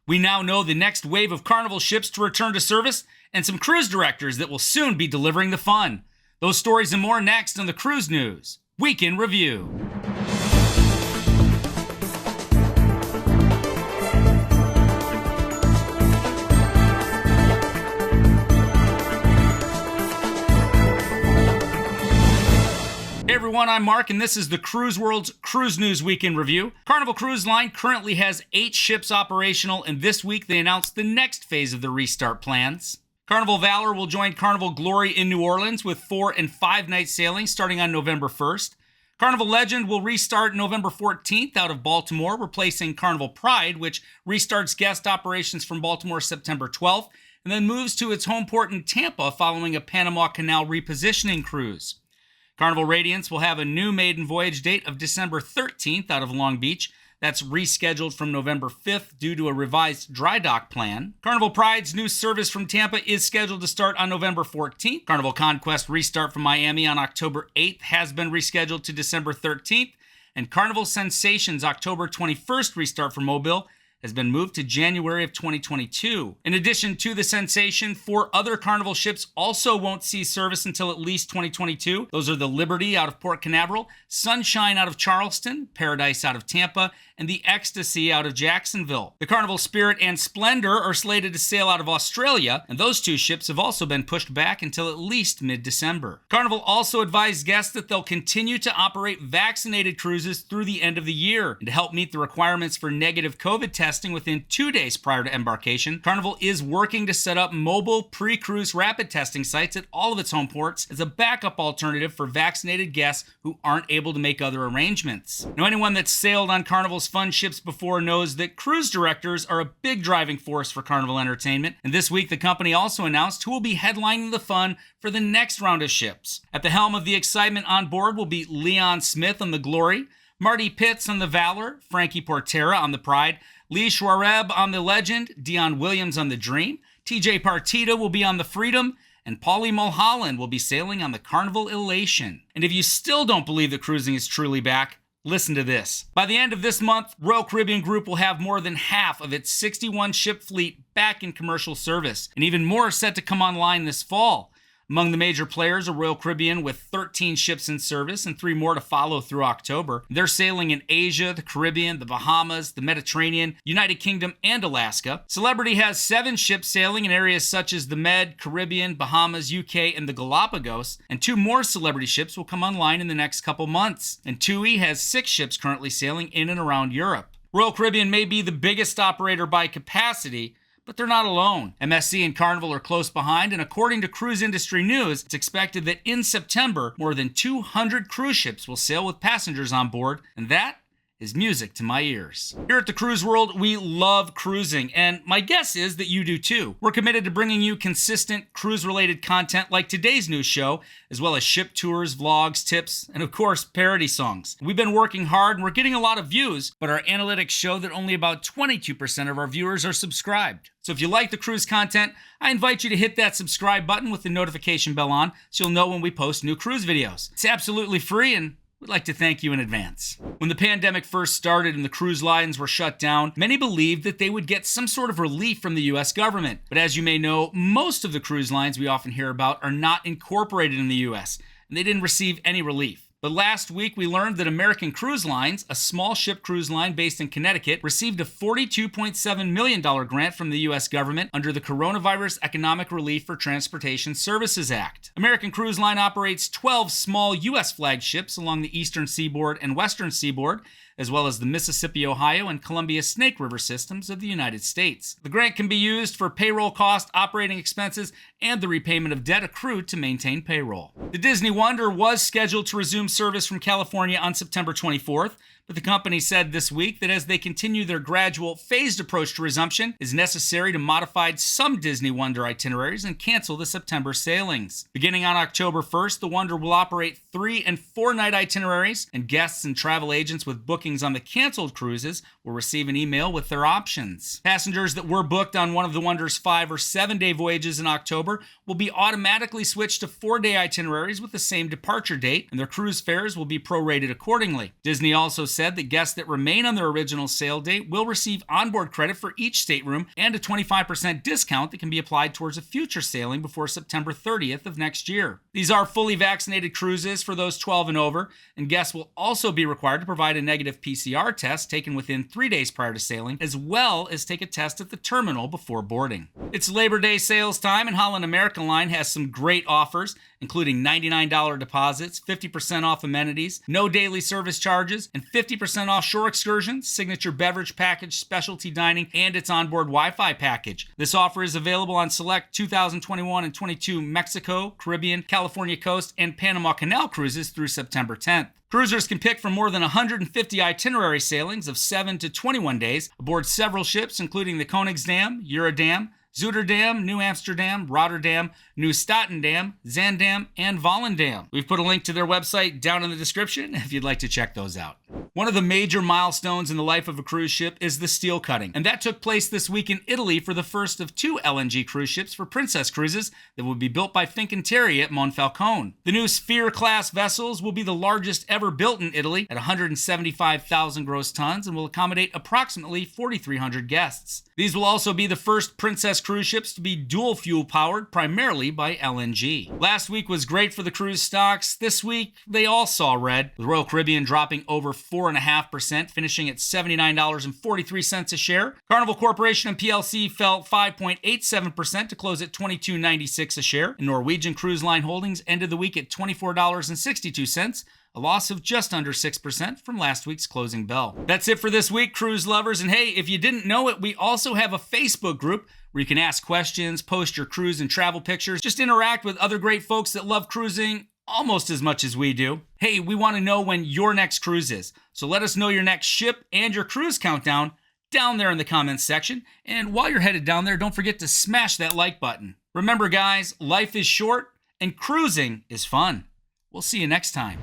We now know the next wave of Carnival ships to return to service and some cruise directors that will soon be delivering the fun. Those stories and more next on the Cruise News Week in Review. Hey everyone, I'm Mark, and this is the Cruise World's Cruise News Week in Review. Carnival Cruise Line currently has 8 ships operational, and this week they announced the next phase of the restart plans. Carnival Valor will join Carnival Glory in New Orleans with 4- and 5-night sailings starting on November 1st. Carnival Legend will restart November 14th out of Baltimore, replacing Carnival Pride, which restarts guest operations from Baltimore September 12th, and then moves to its home port in Tampa following a Panama Canal repositioning cruise. Carnival Radiance will have a new maiden voyage date of December 13th out of Long Beach. That's rescheduled from November 5th due to a revised dry dock plan. Carnival Pride's new service from Tampa is scheduled to start on November 14th. Carnival Conquest restart from Miami on October 8th has been rescheduled to December 13th. And Carnival Sensations' October 21st restart from Mobile has been moved to January of 2022. In addition to the Sensation, 4 other Carnival ships also won't see service until at least 2022. Those are the Liberty out of Port Canaveral, Sunshine out of Charleston, Paradise out of Tampa, and the Ecstasy out of Jacksonville. The Carnival Spirit and Splendor are slated to sail out of Australia, and those 2 ships have also been pushed back until at least mid-December. Carnival also advised guests that they'll continue to operate vaccinated cruises through the end of the year. And to help meet the requirements for negative COVID testing within 2 days prior to embarkation, Carnival is working to set up mobile pre-cruise rapid testing sites at all of its home ports as a backup alternative for vaccinated guests who aren't able to make other arrangements. Now, anyone that's sailed on Carnival's fun ships before knows that cruise directors are a big driving force for Carnival Entertainment, and this week the company also announced who will be headlining the fun for the next round of ships. At the helm of the excitement on board will be Leon Smith on the Glory, Marty Pitts on the Valor, Frankie Portera on the Pride, Lee Schwareb on the Legend, Dion Williams on the Dream, TJ Partita will be on the Freedom, and Paulie Mulholland will be sailing on the Carnival Elation. And if you still don't believe that cruising is truly back, listen to this. By the end of this month, Royal Caribbean Group will have more than half of its 61-ship fleet back in commercial service, and even more set to come online this fall. Among the major players are Royal Caribbean with 13 ships in service and 3 more to follow through October. They're sailing in Asia, the Caribbean, the Bahamas, the Mediterranean, United Kingdom, and Alaska. Celebrity has 7 ships sailing in areas such as the Med, Caribbean, Bahamas, UK, and the Galapagos. And 2 more Celebrity ships will come online in the next couple months. And TUI has 6 ships currently sailing in and around Europe. Royal Caribbean may be the biggest operator by capacity, but they're not alone. MSC and Carnival are close behind, and according to Cruise Industry News, it's expected that in September, more than 200 cruise ships will sail with passengers on board, and that is music to my ears. Here at the Cruise World, we love cruising, and my guess is that you do too. We're committed to bringing you consistent cruise-related content like today's news show, as well as ship tours, vlogs, tips, and of course, parody songs. We've been working hard and we're getting a lot of views, but our analytics show that only about 22% of our viewers are subscribed. So if you like the cruise content, I invite you to hit that subscribe button with the notification bell on so you'll know when we post new cruise videos. It's absolutely free, and we'd like to thank you in advance. When the pandemic first started and the cruise lines were shut down, many believed that they would get some sort of relief from the U.S. government. But as you may know, most of the cruise lines we often hear about are not incorporated in the U.S., and they didn't receive any relief. But last week, we learned that American Cruise Lines, a small ship cruise line based in Connecticut, received a $42.7 million grant from the U.S. government under the Coronavirus Economic Relief for Transportation Services Act. American Cruise Line operates 12 small U.S. flagships along the eastern seaboard and western seaboard, as well as the Mississippi, Ohio, and Columbia Snake River systems of the United States. The grant can be used for payroll costs, operating expenses, and the repayment of debt accrued to maintain payroll. The Disney Wonder was scheduled to resume service from California on September 24th, but the company said this week that as they continue their gradual, phased approach to resumption, it is necessary to modify some Disney Wonder itineraries and cancel the September sailings. Beginning on October 1st, the Wonder will operate 3- and 4-night itineraries, and guests and travel agents with bookings on the canceled cruises will receive an email with their options. Passengers that were booked on one of the Wonder's 5- or 7-day voyages in October will be automatically switched to 4-day itineraries with the same departure date, and their cruise fares will be prorated accordingly. Disney also said that guests that remain on their original sale date will receive onboard credit for each stateroom and a 25% discount that can be applied towards a future sailing before September 30th of next year. These are fully vaccinated cruises for those 12 and over, and guests will also be required to provide a negative PCR test taken within 3 days prior to sailing, as well as take a test at the terminal before boarding. It's Labor Day sales time, and Holland America line has some great offers, including $99 deposits, 50% off amenities, no daily service charges, and 50% off shore excursions, signature beverage package, specialty dining, and its onboard Wi-Fi package. This offer is available on select 2021 and 22 Mexico, Caribbean, California Coast, and Panama Canal cruises through September 10th. Cruisers can pick from more than 150 itinerary sailings of 7 to 21 days aboard several ships, including the Koningsdam, Eurodam, Zuiderdam, New Amsterdam, Rotterdam, New Statendam, Zaandam, and Volendam. We've put a link to their website down in the description if you'd like to check those out. One of the major milestones in the life of a cruise ship is the steel cutting, and that took place this week in Italy for the first of 2 LNG cruise ships for Princess Cruises that will be built by Fincantieri at Monfalcone. The new Sphere-class vessels will be the largest ever built in Italy at 175,000 gross tons and will accommodate approximately 4,300 guests. These will also be the first Princess cruise ships to be dual fuel powered, primarily by LNG. Last week was great for the cruise stocks. This week, they all saw red, with Royal Caribbean dropping over 4.5%, finishing at $79.43 a share. Carnival Corporation and PLC fell 5.87% to close at $22.96 a share. And Norwegian Cruise Line Holdings ended the week at $24.62, a loss of just under 6% from last week's closing bell. That's it for this week, cruise lovers. And hey, if you didn't know it, we also have a Facebook group where you can ask questions, post your cruise and travel pictures, just interact with other great folks that love cruising almost as much as we do. Hey, we want to know when your next cruise is. So let us know your next ship and your cruise countdown down there in the comments section. And while you're headed down there, don't forget to smash that like button. Remember, guys, life is short and cruising is fun. We'll see you next time.